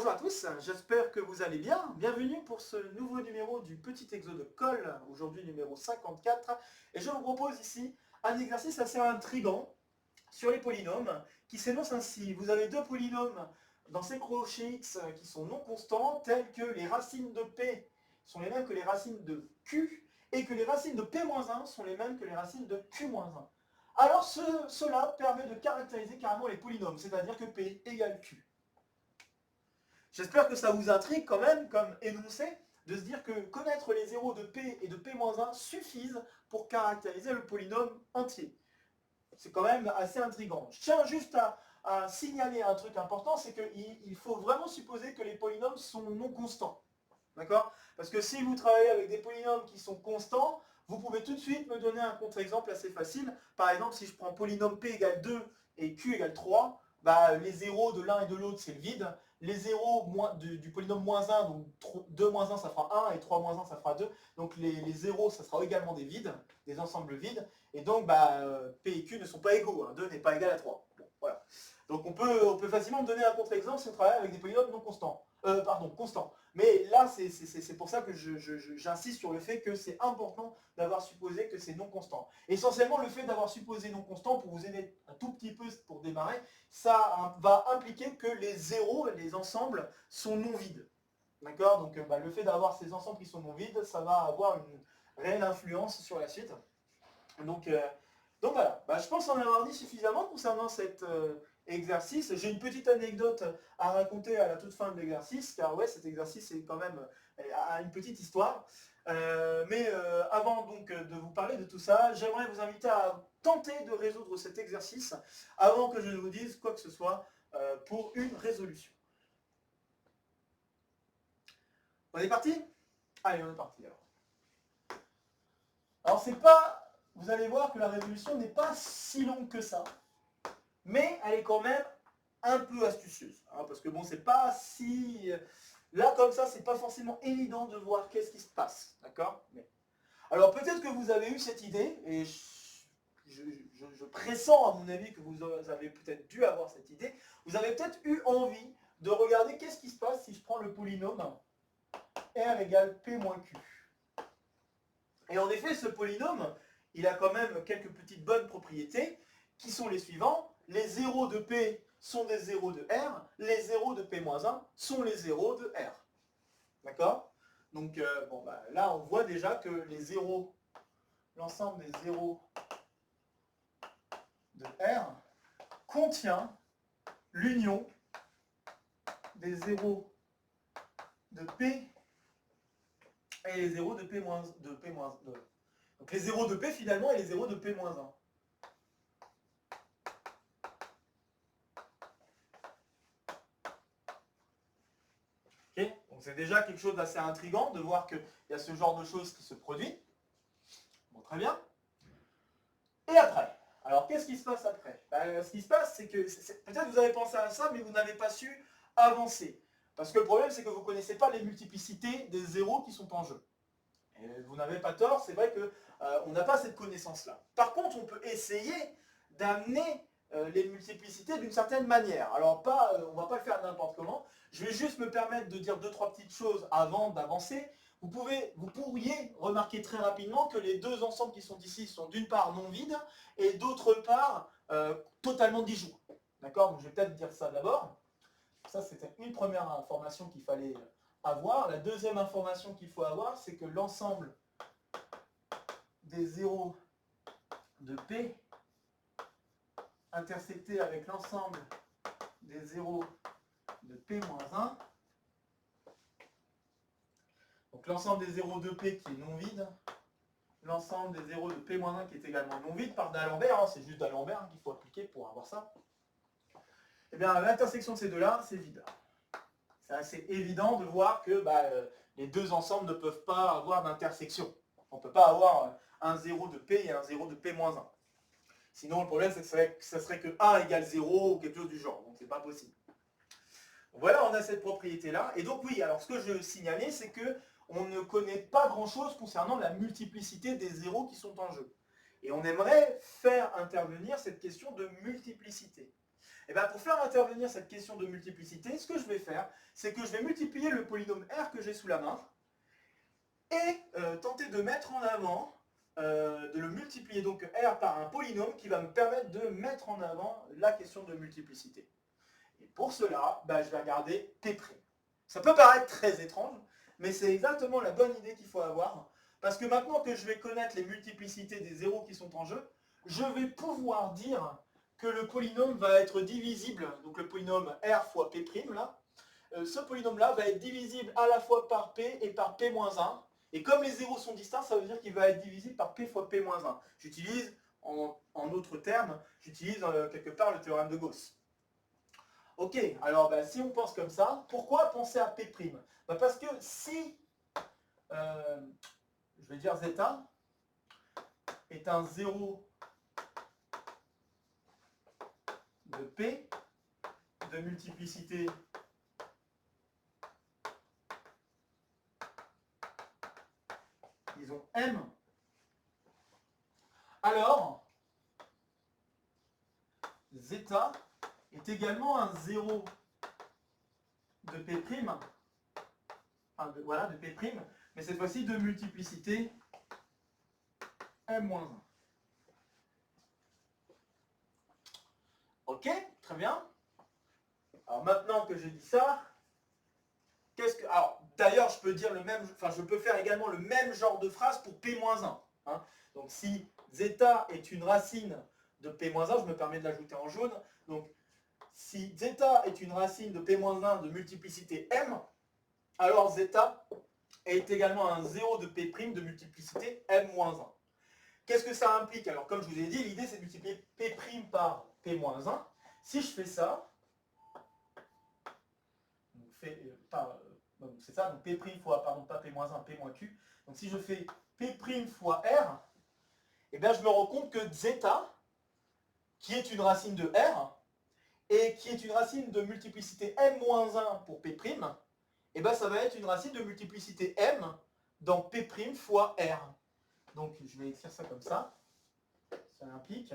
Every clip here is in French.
Bonjour à tous, j'espère que vous allez bien. Bienvenue pour ce nouveau numéro du petit exo de colle, aujourd'hui numéro 54. Et je vous propose ici un exercice assez intriguant sur les polynômes qui s'énonce ainsi. Vous avez deux polynômes dans ces crochets X qui sont non constants, tels que les racines de P sont les mêmes que les racines de Q et que les racines de P-1 sont les mêmes que les racines de Q-1. Alors cela permet de caractériser carrément les polynômes, c'est-à-dire que P égale Q. J'espère que ça vous intrigue quand même, comme énoncé, de se dire que connaître les zéros de P et de P-1 suffisent pour caractériser le polynôme entier. C'est quand même assez intriguant. Je tiens juste à signaler un truc important, c'est qu'il faut vraiment supposer que les polynômes sont non constants. D'accord? Parce que si vous travaillez avec des polynômes qui sont constants, vous pouvez tout de suite me donner un contre-exemple assez facile. Par exemple, si je prends polynôme P égale 2 et Q égale 3, bah, les zéros de l'un et de l'autre, c'est le vide. Les zéros du polynôme moins 1, donc 2 moins 1, ça fera 1, et 3 moins 1, ça fera 2. Donc les zéros, ça sera également des vides, des ensembles vides. Et donc, bah, P et Q ne sont pas égaux. 2 n'est pas égal à 3. Bon, voilà. Donc on peut facilement me donner un contre-exemple si on travaille avec des polynômes non constants. Constants. Mais là, c'est pour ça que j'insiste sur le fait que c'est important d'avoir supposé que c'est non constant. Essentiellement, le fait d'avoir supposé non constant, pour vous aider un tout petit peu pour démarrer, ça va impliquer que les zéros, les ensembles, sont non vides. D'accord? Donc le fait d'avoir ces ensembles qui sont non vides, ça va avoir une réelle influence sur la suite. Donc voilà, je pense en avoir dit suffisamment concernant cet exercice. J'ai une petite anecdote à raconter à la toute fin de l'exercice, car ouais, cet exercice est quand même a une petite histoire. Mais avant donc de vous parler de tout ça, j'aimerais vous inviter à tenter de résoudre cet exercice avant que je ne vous dise quoi que ce soit pour une résolution. On est parti? Allez, on est parti alors. Alors c'est pas... Vous allez voir que la résolution n'est pas si longue que ça, mais elle est quand même un peu astucieuse, hein, parce que bon, c'est pas si... Là, comme ça, c'est pas forcément évident de voir qu'est-ce qui se passe, d'accord? Alors peut-être que vous avez eu cette idée, et je pressens à mon avis que vous avez peut-être dû avoir cette idée, vous avez peut-être eu envie de regarder qu'est-ce qui se passe si je prends le polynôme R égale P moins Q. Et en effet, ce polynôme, il a quand même quelques petites bonnes propriétés, qui sont les suivants. Les zéros de P sont des zéros de R, les zéros de P-1 sont les zéros de R. D'accord? Donc, là, on voit déjà que les zéros, l'ensemble des zéros de R contient l'union des zéros de P et les zéros de P-2. Donc les zéros de P finalement et les zéros de P-1. Okay, donc c'est déjà quelque chose d'assez intriguant de voir qu'il y a ce genre de choses qui se produit. Bon, très bien. Et après? Alors qu'est-ce qui se passe après? Ce qui se passe, c'est que peut-être vous avez pensé à ça, mais vous n'avez pas su avancer. Parce que le problème, c'est que vous ne connaissez pas les multiplicités des zéros qui sont en jeu. Et vous n'avez pas tort, c'est vrai qu'on n'a pas cette connaissance-là. Par contre, on peut essayer d'amener les multiplicités d'une certaine manière. Alors, on ne va pas le faire n'importe comment. Je vais juste me permettre de dire 2-3 petites choses avant d'avancer. Vous pourriez remarquer très rapidement que les deux ensembles qui sont ici sont d'une part non vides et d'autre part totalement disjoints. D'accord? Donc je vais peut-être dire ça d'abord. Ça, c'était une première information qu'il fallait avoir. La deuxième information qu'il faut avoir, c'est que l'ensemble des zéros de P intersectés avec l'ensemble des zéros de P-1, donc l'ensemble des zéros de P qui est non vide, l'ensemble des zéros de P-1 qui est également non vide par d'Alembert, c'est juste d'Alembert qu'il faut appliquer pour avoir ça. Et bien l'intersection de ces deux-là, c'est vide. C'est assez évident de voir que les deux ensembles ne peuvent pas avoir d'intersection. On ne peut pas avoir un 0 de P et un 0 de P-1. Sinon, le problème, c'est que ça serait que 1 égale 0 ou quelque chose du genre. Donc, c'est pas possible. Voilà, on a cette propriété-là. Et donc, oui, alors ce que je signalais, c'est qu'on ne connaît pas grand-chose concernant la multiplicité des zéros qui sont en jeu. Et on aimerait faire intervenir cette question de multiplicité. Et bien pour faire intervenir cette question de multiplicité, ce que je vais faire, c'est que je vais multiplier le polynôme R que j'ai sous la main et tenter de mettre en avant, de le multiplier donc R par un polynôme qui va me permettre de mettre en avant la question de multiplicité. Et pour cela, je vais regarder P'. Ça peut paraître très étrange, mais c'est exactement la bonne idée qu'il faut avoir, parce que maintenant que je vais connaître les multiplicités des zéros qui sont en jeu, je vais pouvoir dire que le polynôme va être divisible, donc le polynôme R fois P', là, ce polynôme-là va être divisible à la fois par P et par P-1, et comme les zéros sont distincts, ça veut dire qu'il va être divisible par P fois P-1. J'utilise, en d'autres termes, j'utilise quelque part le théorème de Gauss. Ok, alors si on pense comme ça, pourquoi penser à P'? Parce que si, je vais dire zeta, est un zéro de P de multiplicité disons M, alors zeta est également un zéro de P', enfin voilà, de P', mais cette fois-ci de multiplicité M-1. Ok, très bien. Alors maintenant que j'ai dit ça, alors d'ailleurs je peux dire le même, enfin je peux faire également le même genre de phrase pour P-1. Hein. Donc si zeta est une racine de P-1, je me permets de l'ajouter en jaune. Donc si zeta est une racine de P-1 de multiplicité M, alors zeta est également un 0 de P' de multiplicité M-1. Qu'est-ce que ça implique? Alors comme je vous ai dit, l'idée c'est de multiplier P' par P-1. Si je fais ça, c'est ça, donc P' fois, pardon, pas P-1, P-Q. Donc si je fais P' fois R, eh bien je me rends compte que zeta, qui est une racine de R, et qui est une racine de multiplicité M-1 pour P', eh bien ça va être une racine de multiplicité M dans P' fois R. Donc je vais écrire ça comme ça. Ça implique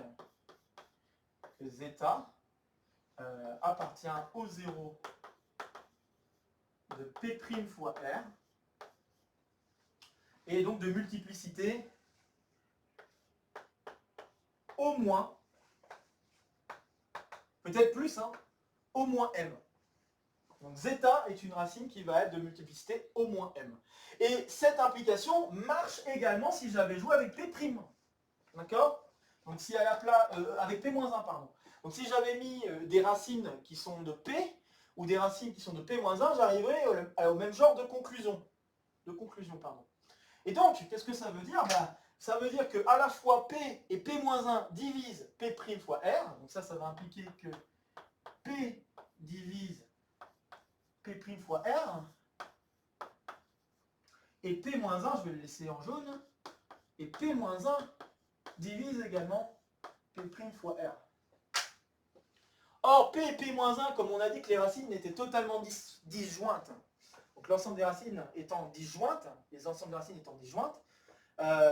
que zeta appartient au 0 de P' fois R, et donc de multiplicité au moins, peut-être plus, hein, au moins M. Donc zeta est une racine qui va être de multiplicité au moins M. Et cette implication marche également si j'avais joué avec P'. D'accord? Donc si à la place, avec P-1, pardon. Donc si j'avais mis des racines qui sont de P, ou des racines qui sont de P-1, j'arriverais au même genre de conclusion. Et donc, qu'est-ce que ça veut dire? Ça veut dire que à la fois P et P-1 divisent P' fois R. Donc ça va impliquer que P divise P' fois R. Et P-1, je vais le laisser en jaune. Et P-1 divise également P' fois R. Or, P et P-1, comme on a dit que les racines étaient totalement disjointes, donc l'ensemble des racines étant disjointes, les ensembles des racines étant disjointes,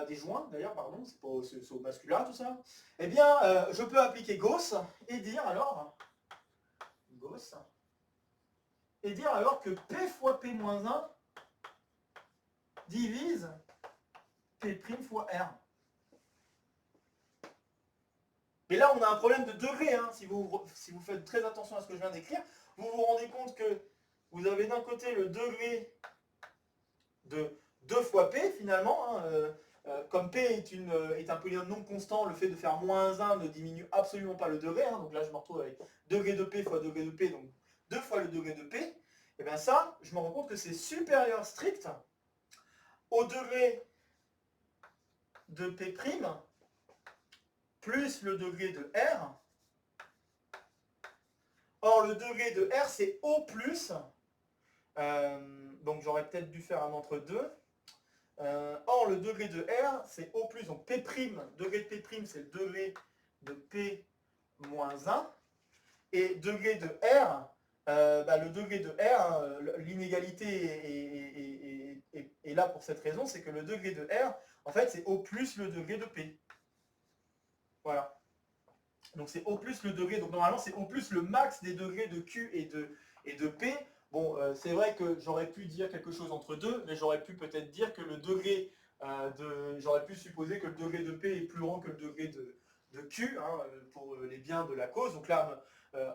des joints d'ailleurs, pardon, c'est au masculin tout ça, eh bien, je peux appliquer Gauss et dire alors, que P fois P-1 divise P' fois R. Mais là, on a un problème de degré. Hein. Si vous faites très attention à ce que je viens d'écrire, vous vous rendez compte que vous avez d'un côté le degré de 2 fois P, finalement. Hein, comme P est un polynôme non constant, le fait de faire moins 1 ne diminue absolument pas le degré. Hein. Donc là, je me retrouve avec degré de P fois degré de P, donc 2 fois le degré de P. Et bien ça, je me rends compte que c'est supérieur strict au degré de P' plus le degré de R. Or, le degré de R, c'est O+. Donc, j'aurais peut-être dû faire un entre-deux. Or, le degré de R, c'est O+. Donc, P', degré de P', c'est le degré de P moins 1. Et degré de R, le degré de R, l'inégalité est là pour cette raison, c'est que le degré de R, en fait, c'est O plus le degré de P. Voilà. Donc c'est O plus le degré, donc normalement c'est O plus le max des degrés de Q et de P. Bon, c'est vrai que j'aurais pu dire quelque chose entre deux, mais j'aurais pu peut-être dire que le degré j'aurais pu supposer que le degré de P est plus grand que le degré de Q, hein, pour les biens de la cause. Donc là,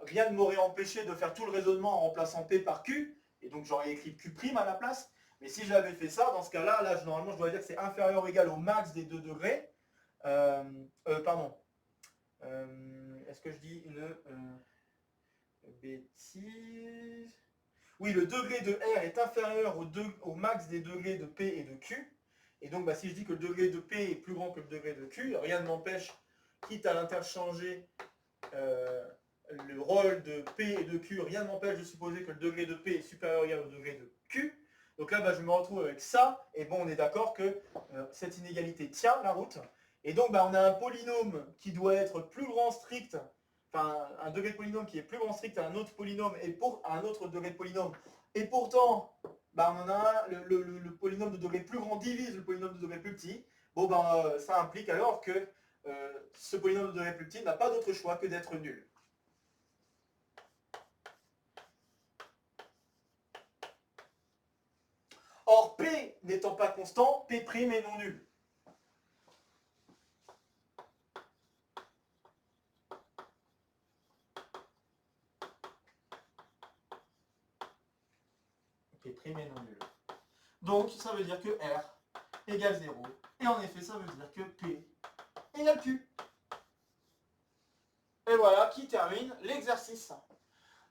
rien ne m'aurait empêché de faire tout le raisonnement en remplaçant P par Q, et donc j'aurais écrit Q' à la place. Mais si j'avais fait ça, dans ce cas-là, normalement je dois dire que c'est inférieur ou égal au max des 2 degrés. Pardon. Est-ce que je dis une bêtise? Oui, le degré de R est inférieur au max des degrés de P et de Q. Et donc, si je dis que le degré de P est plus grand que le degré de Q, rien ne m'empêche, quitte à l'interchanger le rôle de P et de Q, rien ne m'empêche de supposer que le degré de P est supérieur ou égal au degré de Q. Donc là, je me retrouve avec ça. Et bon, on est d'accord que cette inégalité tient la route. Et donc, on a un polynôme qui doit être plus grand strict, enfin, un degré de polynôme qui est plus grand strict à un autre polynôme et pour un autre degré de polynôme. Et pourtant, on en a un, le polynôme de degré plus grand divise le polynôme de degré plus petit. Bon, ça implique alors que ce polynôme de degré plus petit n'a pas d'autre choix que d'être nul. Or, P n'étant pas constant, P' est non nul. P' est non nul. Donc, ça veut dire que R égale 0. Et en effet, ça veut dire que P égale Q. Et voilà qui termine l'exercice.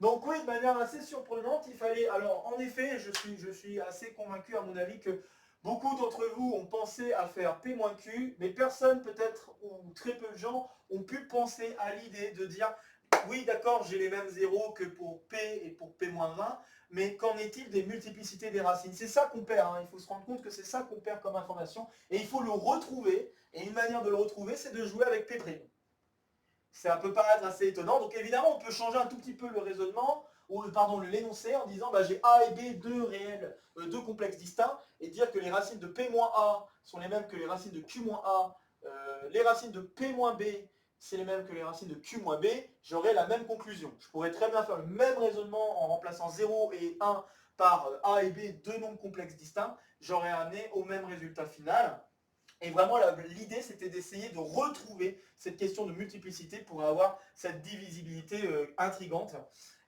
Donc oui, de manière assez surprenante, il fallait... Alors, en effet, je suis assez convaincu, à mon avis, que beaucoup d'entre vous ont pensé à faire P moins Q, mais personne, peut-être, ou très peu de gens, ont pu penser à l'idée de dire oui, d'accord, j'ai les mêmes zéros que pour P et pour P-1, mais qu'en est-il des multiplicités des racines? C'est ça qu'on perd, hein. Il faut se rendre compte que c'est ça qu'on perd comme information, et il faut le retrouver, et une manière de le retrouver, c'est de jouer avec P'. Ça peut paraître assez étonnant, donc évidemment, on peut changer un tout petit peu le raisonnement, ou pardon, l'énoncé, en disant j'ai A et B, deux complexes distincts, et dire que les racines de P-A sont les mêmes que les racines de Q-A, les racines de P-B, c'est les mêmes que les racines de Q-B, j'aurai la même conclusion. Je pourrais très bien faire le même raisonnement en remplaçant 0 et 1 par A et B, deux nombres complexes distincts, j'aurais amené au même résultat final. Et vraiment, l'idée, c'était d'essayer de retrouver cette question de multiplicité pour avoir cette divisibilité intrigante.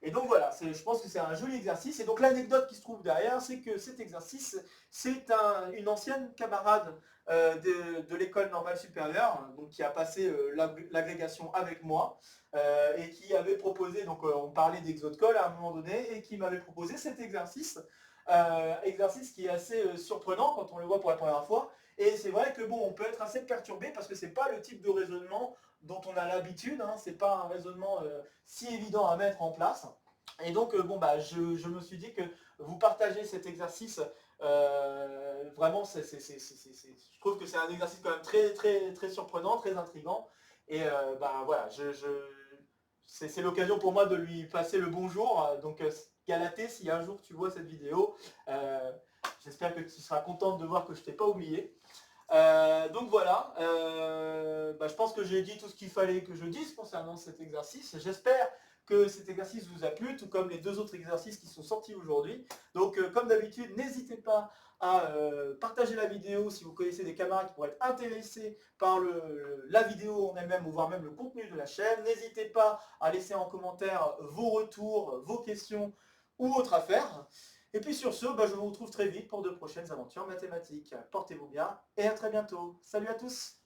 Et donc voilà, je pense que c'est un joli exercice. Et donc l'anecdote qui se trouve derrière, c'est que cet exercice, c'est une ancienne camarade de l'école normale supérieure, donc qui a passé l'agrégation avec moi, et qui avait proposé, donc on parlait d'Exode-Col à un moment donné, et qui m'avait proposé cet exercice, exercice qui est assez surprenant quand on le voit pour la première fois. Et c'est vrai que bon, on peut être assez perturbé parce que c'est pas le type de raisonnement dont on a l'habitude, hein, c'est pas un raisonnement si évident à mettre en place. Et donc je me suis dit que vous partagez cet exercice, vraiment je trouve que c'est un exercice quand même très, très, très surprenant, très intriguant. Et voilà, c'est l'occasion pour moi de lui passer le bonjour. Donc Galatée, si un jour tu vois cette vidéo, j'espère que tu seras contente de voir que je ne t'ai pas oublié. Donc voilà, je pense que j'ai dit tout ce qu'il fallait que je dise concernant cet exercice. J'espère que cet exercice vous a plu, tout comme les deux autres exercices qui sont sortis aujourd'hui. Donc comme d'habitude, n'hésitez pas à partager la vidéo si vous connaissez des camarades qui pourraient être intéressés par la vidéo en elle-même ou voire même le contenu de la chaîne. N'hésitez pas à laisser en commentaire vos retours, vos questions ou autres affaires. Et puis sur ce, je vous retrouve très vite pour de prochaines aventures mathématiques. Portez-vous bien et à très bientôt. Salut à tous!